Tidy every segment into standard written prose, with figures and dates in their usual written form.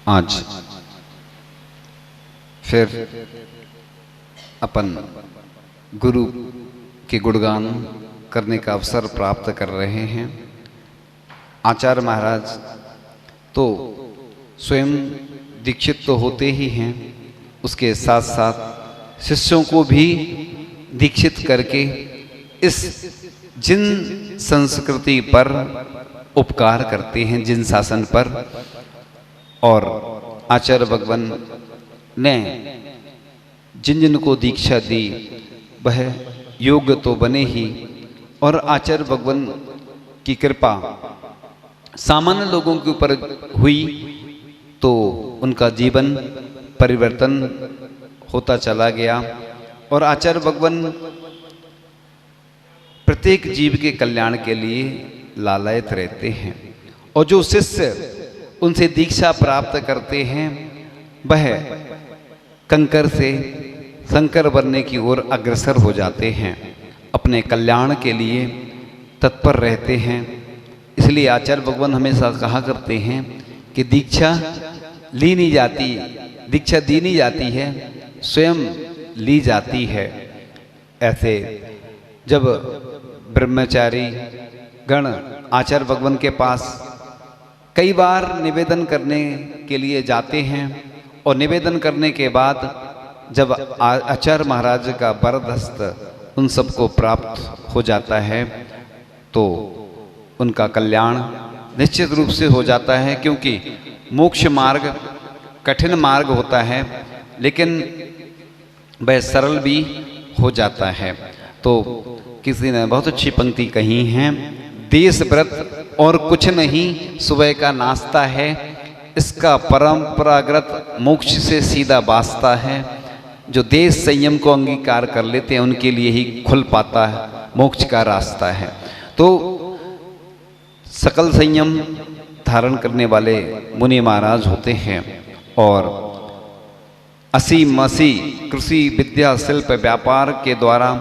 आज फिर अपन गुरु के गुणगान करने का अवसर प्राप्त कर रहे हैं। आचार्य महाराज तो स्वयं दीक्षित तो होते ही हैं, उसके साथ साथ शिष्यों को भी दीक्षित करके इस जिन संस्कृति पर उपकार करते हैं, जिन शासन पर। और आचार्य भगवान ने जिन जिन को दीक्षा दी वह योग्य तो बने ही, और आचार्य भगवान की कृपा सामान्य लोगों के ऊपर हुई तो उनका जीवन परिवर्तन होता चला गया। और आचार्य भगवान प्रत्येक जीव के कल्याण के लिए लालायित रहते हैं, और जो शिष्य उनसे दीक्षा प्राप्त करते हैं वह कंकर से शंकर बनने की ओर अग्रसर हो जाते हैं, अपने कल्याण के लिए तत्पर रहते हैं। इसलिए आचार्य भगवान हमेशा कहा करते हैं कि दीक्षा ली नहीं जाती, दीक्षा दी नहीं जाती है, स्वयं ली जाती है। ऐसे जब ब्रह्मचारी गण आचार्य भगवान के पास कई बार निवेदन करने के लिए जाते हैं, और निवेदन करने के बाद जब आचार्य महाराज का वरदहस्त उन सबको प्राप्त हो जाता है तो उनका कल्याण निश्चित रूप से हो जाता है। क्योंकि मोक्ष मार्ग कठिन मार्ग होता है, लेकिन वह सरल भी हो जाता है। तो किसी ने बहुत अच्छी पंक्ति कही है, देश व्रत और कुछ नहीं सुबह का नाश्ता है, इसका परंपरागत मोक्ष से सीधा वास्ता है। जो देश संयम को अंगीकार कर लेते हैं उनके लिए ही खुल पाता है मोक्ष का रास्ता है। तो सकल संयम धारण करने वाले मुनि महाराज होते हैं, और असी मसी कृषि विद्या शिल्प व्यापार के द्वारा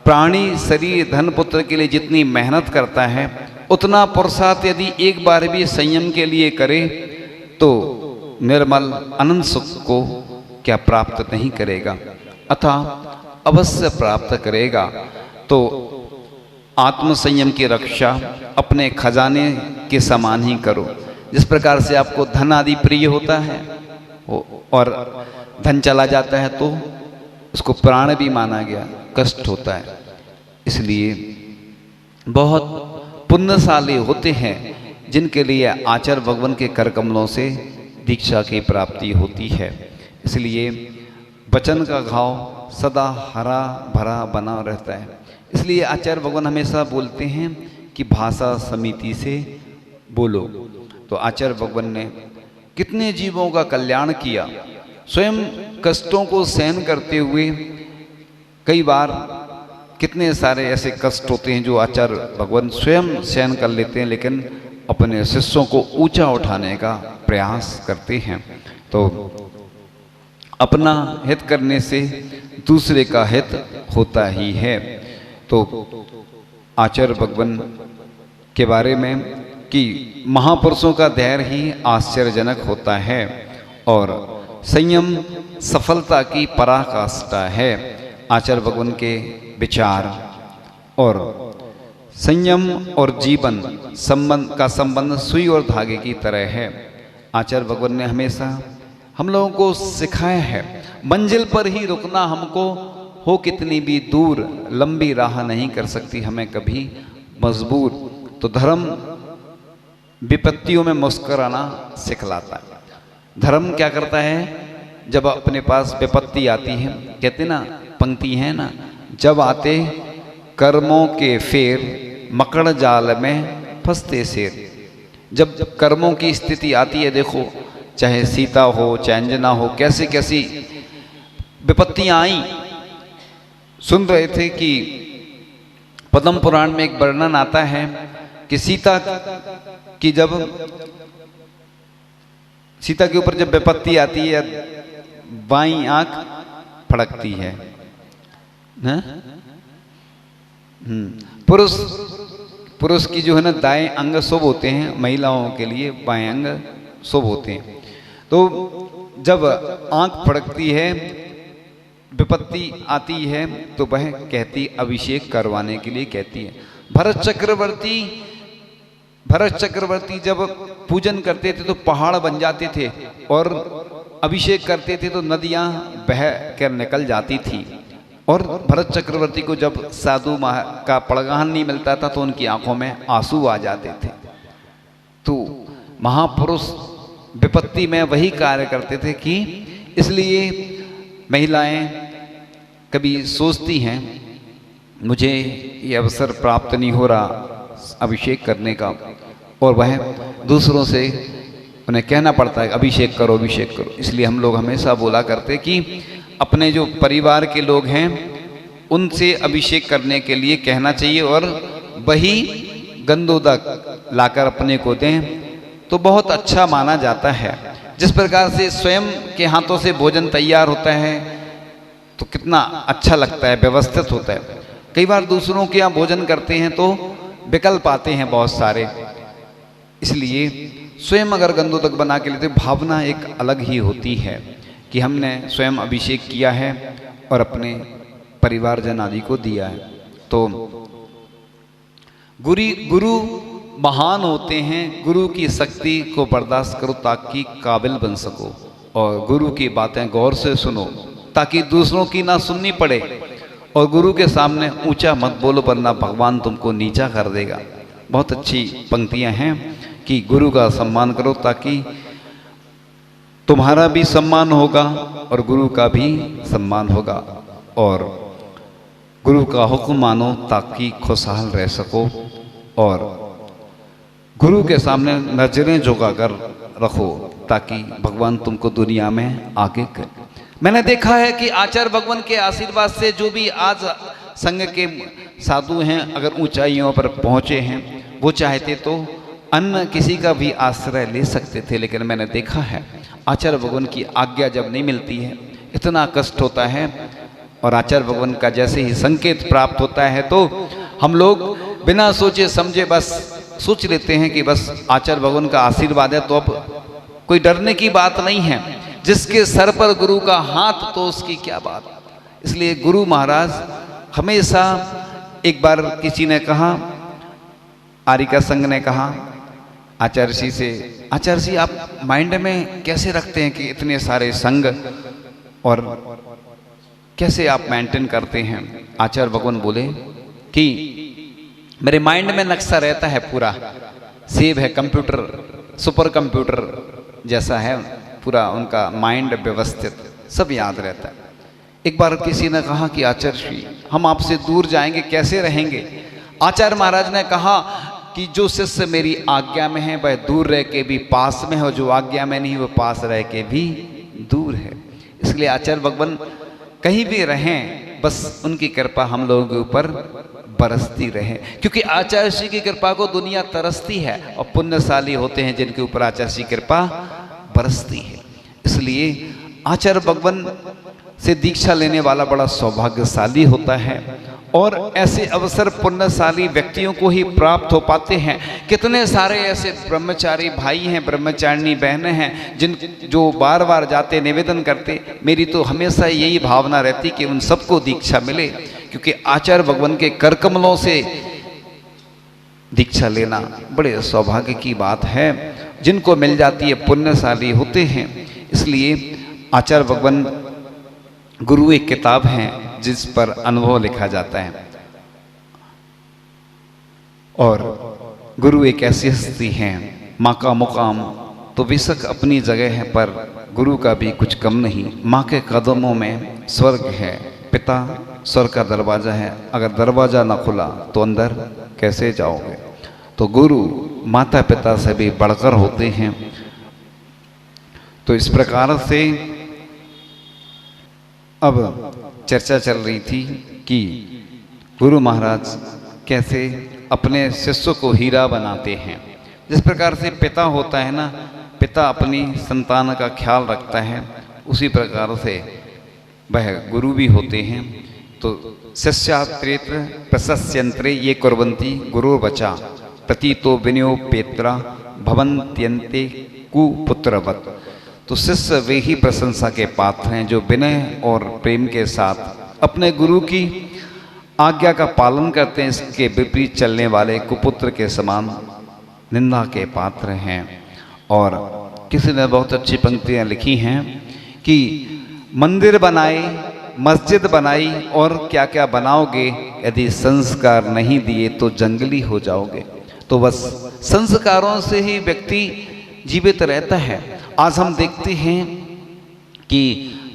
प्राणी शरीर धन पुत्र के लिए जितनी मेहनत करता है उतना पुरुषार्थ यदि एक बार भी संयम के लिए करे तो निर्मल अनंत सुख को क्या प्राप्त नहीं करेगा, अतः अवश्य प्राप्त करेगा। तो आत्म संयम की रक्षा अपने खजाने के समान ही करो। जिस प्रकार से आपको धन आदि प्रिय होता है और धन चला जाता है तो उसको प्राण भी माना गया, कष्ट होता है। इसलिए बहुत पुण्यशाली होते हैं जिनके लिए आचार्य भगवान के कर कमलों से दीक्षा की प्राप्ति होती है। इसलिए वचन का घाव सदा हरा भरा बना रहता है। इसलिए आचार्य भगवान हमेशा बोलते हैं कि भाषा समिति से बोलो। तो आचार्य भगवान ने कितने जीवों का कल्याण किया, स्वयं कष्टों को सहन करते हुए। कई बार कितने सारे ऐसे कष्ट होते हैं जो आचार्य भगवान स्वयं सहन कर लेते हैं, लेकिन अपने शिष्यों को ऊंचा उठाने का प्रयास करते हैं। तो अपना हित करने से दूसरे का हित होता ही है। तो आचार्य भगवान के बारे में कि महापुरुषों का धैर्य ही आश्चर्यजनक होता है, और संयम सफलता की पराकाष्ठा है। आचार्य भगवान के विचार और संयम और जीवन संबंध का संबंध सुई और धागे की तरह है। आचार्य भगवान ने हमेशा हम लोगों को सिखाया है, मंजिल पर ही रुकना हमको, हो कितनी भी दूर लंबी राह नहीं कर सकती हमें कभी मजबूर। तो धर्म विपत्तियों में मुस्कुराना सिखलाता है। धर्म क्या करता है, जब अपने पास विपत्ति आती है, कहते ना पंक्ति है ना, जब आते कर्मों के फेर मकड़ जाल में फंसते शेर। जब कर्मों की स्थिति आती है, देखो चाहे सीता हो चाहे अंजना हो, कैसे कैसी विपत्तियां आई। सुन रहे थे कि पद्म पुराण में एक वर्णन आता है कि सीता के ऊपर जब विपत्ति आती है, बाईं आंख फड़कती है। पुरुष की जो है ना दाएं अंग शुभ होते हैं, महिलाओं के लिए बाएं अंग शुभ होते हैं। तो जब आंख फड़कती है, विपत्ति आती है, तो वह कहती अभिषेक करवाने के लिए कहती है। भरत चक्रवर्ती जब पूजन करते थे तो पहाड़ बन जाते थे, और अभिषेक करते थे तो नदियां बह कर निकल जाती थी। और भरत चक्रवर्ती को जब साधु का पड़गान नहीं मिलता था तो उनकी आंखों में आंसू आ जाते थे। तो महापुरुष विपत्ति में वही कार्य करते थे कि इसलिए महिलाएं कभी सोचती हैं मुझे ये अवसर प्राप्त नहीं हो रहा अभिषेक करने का, और वह दूसरों से उन्हें कहना पड़ता है अभिषेक करो अभिषेक करो। इसलिए हम लोग हमेशा बोला करते कि अपने जो परिवार के लोग हैं उनसे अभिषेक करने के लिए कहना चाहिए, और वही गंधोदक लाकर अपने को दें तो बहुत अच्छा माना जाता है। जिस प्रकार से स्वयं के हाथों से भोजन तैयार होता है तो कितना अच्छा लगता है, व्यवस्थित होता है। कई बार दूसरों के यहाँ भोजन करते हैं तो विकल्प आते हैं बहुत सारे, इसलिए स्वयं अगर गंधोदक बना के लेते भावना एक अलग ही होती है कि हमने स्वयं अभिषेक किया है और अपने परिवारजन आदि को दिया है। तो गुरु महान होते हैं, गुरु की शक्ति को बर्दाश्त करो ताकि काबिल बन सको, और गुरु की बातें गौर से सुनो ताकि दूसरों की ना सुननी पड़े, और गुरु के सामने ऊंचा मत बोलो वरना भगवान तुमको नीचा कर देगा। बहुत अच्छी पंक्तियां हैं कि गुरु का सम्मान करो ताकि तुम्हारा भी सम्मान होगा और गुरु का भी सम्मान होगा, और गुरु का हुक्म मानो ताकि खुशहाल रह सको, और गुरु के सामने नजरें झुकाकर रखो ताकि भगवान तुमको दुनिया में आगे करे। मैंने देखा है कि आचार्य भगवान के आशीर्वाद से जो भी आज संघ के साधु हैं अगर ऊंचाइयों पर पहुंचे हैं, वो चाहते तो अन्य किसी का भी आश्रय ले सकते थे, लेकिन मैंने देखा है आचार्य भगवान की आज्ञा जब नहीं मिलती है इतना कष्ट होता है, और आचार्य भगवान का जैसे ही संकेत प्राप्त होता है तो हम लोग बिना सोचे समझे बस सोच लेते हैं कि बस आचार्य भगवान का आशीर्वाद है तो अब कोई डरने की बात नहीं है। जिसके सर पर गुरु का हाथ तो उसकी क्या बात। इसलिए गुरु महाराज हमेशा, एक बार किसी ने कहा, आरिका संघ ने कहा आचार्य जी से, आचार्य जी आप माइंड में कैसे रखते हैं कि इतने सारे संघ और कैसे आप मेंटेन करते हैं। आचार्य भगवान बोले कि मेरे माइंड में नक्शा रहता है पूरा, सेव है, कंप्यूटर सुपर कंप्यूटर जैसा है पूरा उनका माइंड व्यवस्थित, सब याद रहता है। एक बार किसी ने कहा कि आचार्य श्री हम आपसे दूर जाएंगे कैसे रहेंगे। आचार्य महाराज ने कहा कि जो शिष्य मेरी आज्ञा में है वह दूर रह के भी पास में है, और जो आज्ञा में नहीं वो पास रह के भी दूर है। इसलिए आचार्य भगवान कहीं भी रहें बस उनकी कृपा हम लोगों के ऊपर बरसती रहे, क्योंकि आचार्य श्री की कृपा को दुनिया तरसती है, और पुण्यशाली होते हैं जिनके ऊपर आचार्य श्री कृपा बरसती है। इसलिए आचार्य भगवान से दीक्षा लेने वाला बड़ा सौभाग्यशाली होता है, और ऐसे अवसर पुण्यशाली व्यक्तियों को ही प्राप्त हो पाते हैं। कितने सारे ऐसे ब्रह्मचारी भाई हैं, ब्रह्मचारिणी बहनें हैं जो बार बार जाते निवेदन करते। मेरी तो हमेशा यही भावना रहती कि उन सबको दीक्षा मिले, क्योंकि आचार्य भगवान के कर कमलों से दीक्षा लेना बड़े सौभाग्य की बात है। जिनको मिल जाती है पुण्यशाली होते हैं। इसलिए आचार्य भगवान गुरु एक किताब है जिस पर अनुभव लिखा जाता है, और गुरु एक ऐसी हस्ती है, माँ का मुकाम तो बेशक अपनी जगह है पर गुरु का भी कुछ कम नहीं। माँ के कदमों में स्वर्ग है, पिता स्वर्ग का दरवाजा है, अगर दरवाजा ना खुला तो अंदर कैसे जाओगे। तो गुरु माता पिता से भी बढ़कर होते हैं। तो इस प्रकार से अब चर्चा चल रही थी कि गुरु महाराज कैसे अपने शिष्यों को हीरा बनाते हैं। जिस प्रकार से पिता होता है ना, पिता अपनी संतान का ख्याल रखता है, उसी प्रकार से वह गुरु भी होते हैं। तो शिष्यात्रेत्र प्रशस्यंत्रे ये कुर्वन्ति गुरुर्वचा प्रतीतो विनयोपेत्रा भवन्त्यन्ते कुपुत्रवत्। तो शिष्य वे ही प्रशंसा के पात्र हैं जो विनय और प्रेम के साथ अपने गुरु की आज्ञा का पालन करते हैं। इसके विपरीत चलने वाले कुपुत्र के समान निंदा के पात्र हैं। और किसी ने बहुत अच्छी पंक्तियां लिखी हैं कि मंदिर बनाए, मस्जिद बनाई और क्या क्या बनाओगे, यदि संस्कार नहीं दिए तो जंगली हो जाओगे। तो बस संस्कारों से ही व्यक्ति जीवित रहता है। आज हम देखते हैं कि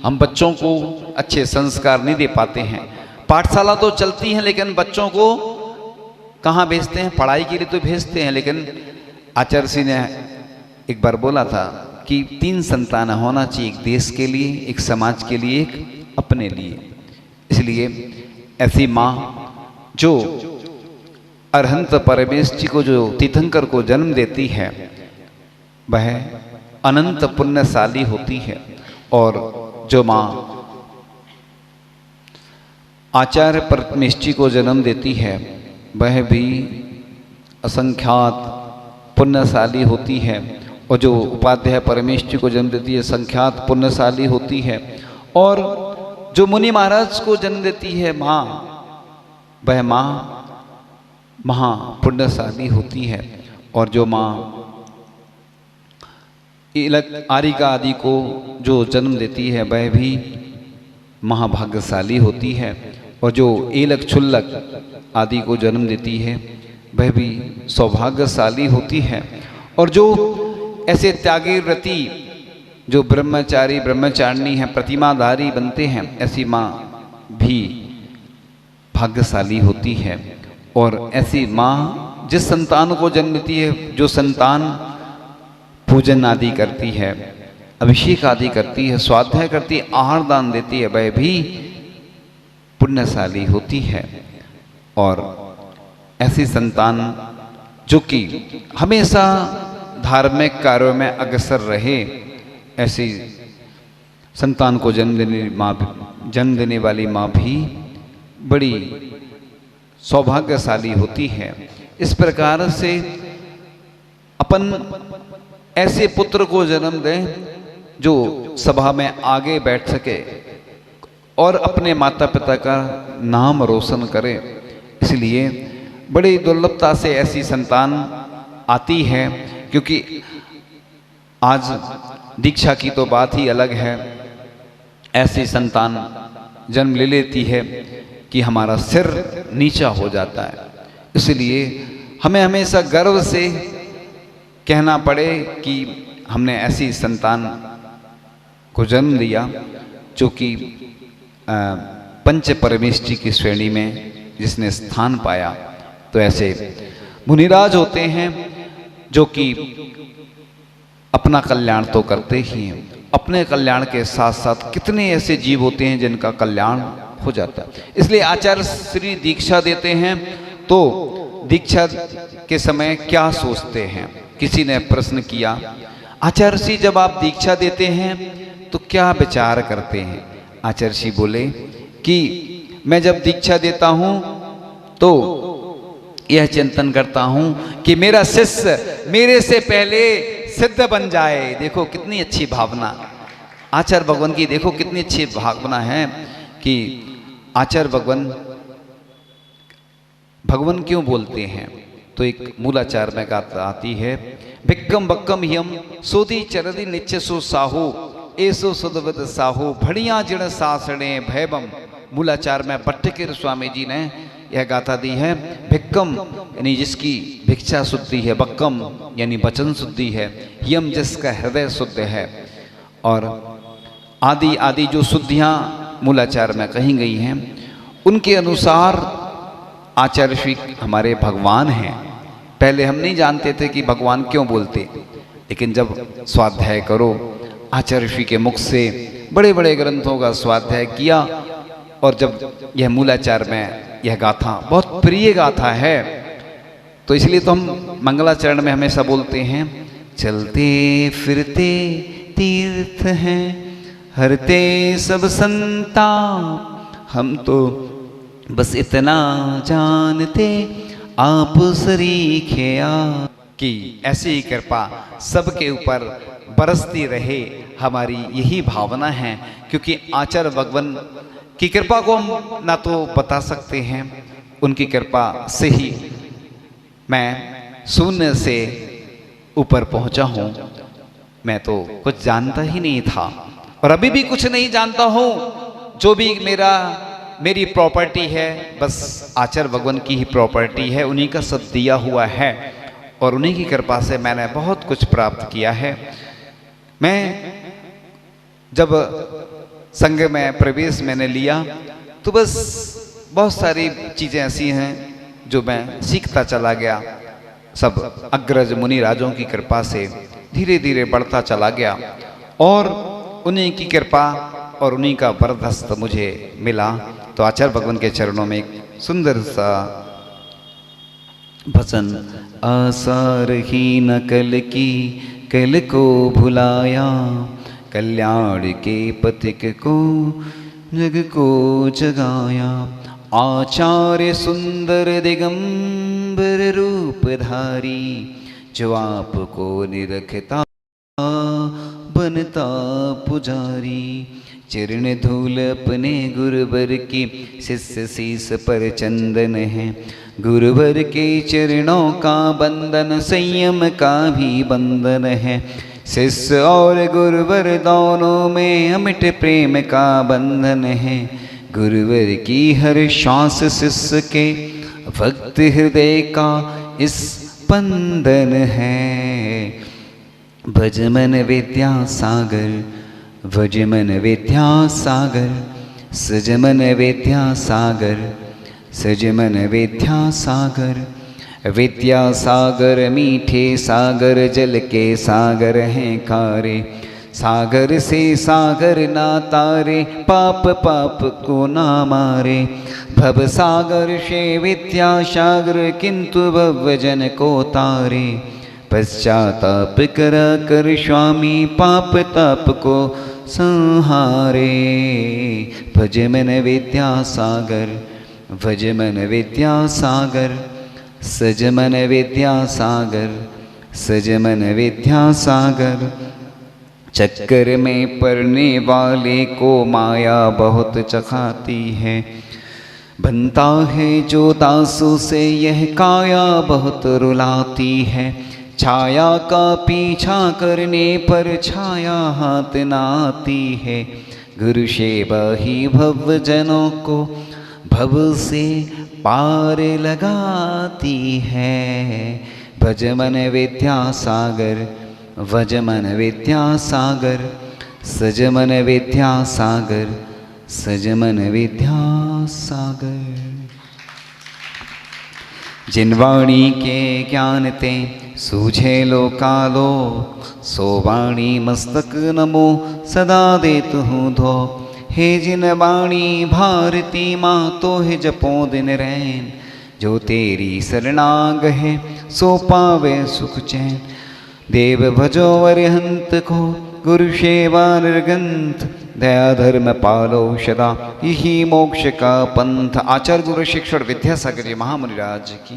हम बच्चों को अच्छे संस्कार नहीं दे पाते हैं। पाठशाला तो चलती हैं लेकिन बच्चों को कहाँ भेजते हैं? पढ़ाई के लिए तो भेजते हैं, लेकिन आचार्य जी ने एक बार बोला था कि 3 संतान होना चाहिए, एक देश के लिए, एक समाज के लिए, एक अपने लिए। इसलिए ऐसी माँ जो अरहंत परमेश जी को, जो तीर्थंकर को जन्म देती है, वह अनंत पुण्यशाली होती है। और जो माँ आचार्य परमेश जी को जन्म देती है, वह भी असंख्यात पुण्यशाली होती है। और जो उपाध्याय परमेश जी को जन्म देती है, संख्यात पुण्यशाली होती है। और जो मुनि महाराज को जन्म देती है माँ, वह माँ महा पुण्यशाली होती है। और जो माँ आरिका आदि को जो जन्म देती है, वह भी महाभाग्यशाली होती है। और जो एलक छुल्लक आदि को जन्म देती है, वह भी सौभाग्यशाली होती है। और जो ऐसे त्यागी व्रती, जो ब्रह्मचारी ब्रह्मचारिणी हैं, प्रतिमाधारी बनते हैं, ऐसी माँ भी भाग्यशाली होती है। और ऐसी माँ जिस संतान को जन्म देती है, जो संतान पूजन आदि करती है, अभिषेक आदि करती है, स्वाध्याय करती है, आहार दान देती है, वह भी पुण्यशाली होती है। और ऐसी संतान जो कि हमेशा धार्मिक कार्यों में अग्रसर रहे, ऐसी संतान को जन्म देने वाली माँ भी बड़ी सौभाग्यशाली होती है। इस प्रकार से अपन ऐसे पुत्र को जन्म दें जो सभा में आगे बैठ सके और अपने माता पिता का नाम रोशन करे। इसलिए बड़ी दुर्लभता से ऐसी संतान आती है, क्योंकि आज दीक्षा की तो बात ही अलग है। ऐसी संतान जन्म ले लेती है कि हमारा सिर नीचा हो जाता है। इसलिए हमें हमेशा गर्व से कहना पड़े कि हमने ऐसी संतान को जन्म दिया जो कि पंच परमेश जी की श्रेणी में जिसने स्थान पाया। तो ऐसे मुनिराज होते हैं जो कि अपना कल्याण तो करते ही हैं, अपने कल्याण के साथ साथ कितने ऐसे जीव होते हैं जिनका कल्याण हो जाता है। इसलिए आचार्य श्री दीक्षा देते हैं तो दीक्षा के समय क्या सोचते हैं? किसी ने प्रश्न किया, आचार्य श्री जब आप दीक्षा देते हैं तो क्या विचार करते हैं? आचार्य श्री बोले कि मैं जब दीक्षा देता हूं तो यह चिंतन करता हूं कि मेरा शिष्य मेरे से पहले सिद्ध बन जाए। देखो कितनी अच्छी भावना आचार्य भगवान की, देखो कितनी अच्छी भावना है कि आचार्य भगवान क्यों बोलते हैं? तो एक मूलाचार में आती है, भिक्कम बक्कम हियम सोदी चरदी निच्चसो साहू एसो सुदवत साहू भड़िया जिण सासणे भैबम। मूलाचार में भट्टकीर स्वामी जी ने यह गाथा दी है। भिक्कम यानी जिसकी भिक्षा शुद्धि है, बक्कम यानी वचन शुद्धि है, यम जिसका हृदय शुद्ध है, और आदि आदि जो शुद्धियाँ मूलाचार में कही गई हैं उनके अनुसार आचार्य श्री हमारे भगवान हैं। पहले हम नहीं जानते थे कि भगवान क्यों बोलते, लेकिन जब स्वाध्याय करो, आचार्य श्री के मुख से बड़े बड़े ग्रंथों का स्वाध्याय किया, और जब यह मूलाचार में यह गाथा बहुत प्रिय गाथा है, तो इसलिए तो हम मंगलाचरण में हमेशा बोलते हैं, चलते फिरते तीर्थ हैं हरते सब संताप, हम तो बस इतना जानते आप सरीखे आ। कि ऐसी ही कृपा सबके ऊपर बरसती रहे, हमारी यही भावना है। क्योंकि आचार्य भगवान की कृपा को हम ना तो बता सकते हैं, उनकी कृपा से ही मैं शून्य से ऊपर पहुंचा हूं। मैं तो कुछ जानता ही नहीं था और अभी भी कुछ नहीं जानता हूं। जो भी मेरी प्रॉपर्टी है बस आचार्य भगवान की ही प्रॉपर्टी है, उन्हीं का सब दिया हुआ है और उन्हीं की कृपा से मैंने बहुत कुछ प्राप्त किया है। मैं जब संघ में प्रवेश मैंने लिया तो बस बहुत सारी चीज़ें ऐसी हैं जो मैं सीखता चला गया। सब अग्रज मुनि राजों की कृपा से धीरे धीरे बढ़ता चला गया और उन्हीं की कृपा और उन्हीं का वरदहस्त मुझे मिला। तो आचार्य भगवान के चरणों में एक सुंदर सा भजन। आसारहीन कल की कल को भुलाया, कल्याण के पथिक को जग को जगाया। आचार्य सुंदर दिगंबर रूपधारी, जो आपको निरखता बनता पुजारी। चरण धूल अपने गुरुवर की, शिष्य शीस पर चंदन है। गुरुवर के चरणों का बंधन संयम का भी बंधन है। शिष्य और गुरुवर दोनों में अमिट प्रेम का बंधन है। गुरुवर की हर श्वास शिष्य के भक्त हृदय का स्पंदन है। भज मन विद्यासागर, भज मन विद्यासागर, सज मन विद्यासागर, सज मन विद्यासागर। विद्यासागर मीठे सागर, जल के सागर हैं खारे। सागर से सागर ना तारे, पाप पाप को ना मारे। भव सागर से विद्यासागर, किंतु भव जन को तारे। पश्चाताप करा कर स्वामी, पाप ताप को संहारे। भज मन विद्यासागर, भज मन विद्यासागर, सज मन विद्यासागर, सज मन विद्यासागर। चक्कर में पड़ने वाले को माया बहुत चखाती है। बनता है जो दासों से यह काया बहुत रुलाती है। छाया का पीछा करने पर छाया हाथ न आती है। गुरु सेवा ही भव जनों को भव से पार लगाती है। भज मन विद्यासागर, भज मन विद्यासागर, सज मन विद्यासागर, सज मन विद्यासागर। जिन वाणी के ज्ञान ते सूझे लो कालो, सो वाणी मस्तक नमो सदा देत हूँ धो। हे जिन वाणी भारती माँ, तो है जपो दिन रैन। जो तेरी शरणांग है सो पावे सुख चैन। देव भजो अरिहंत को, गुरु सेवा निर्गंथ। दया धर्म पालो सदा, यही मोक्ष का पंथ। आचार्य गुरु शिक्षण विद्यासागर जी महामुनि राज की।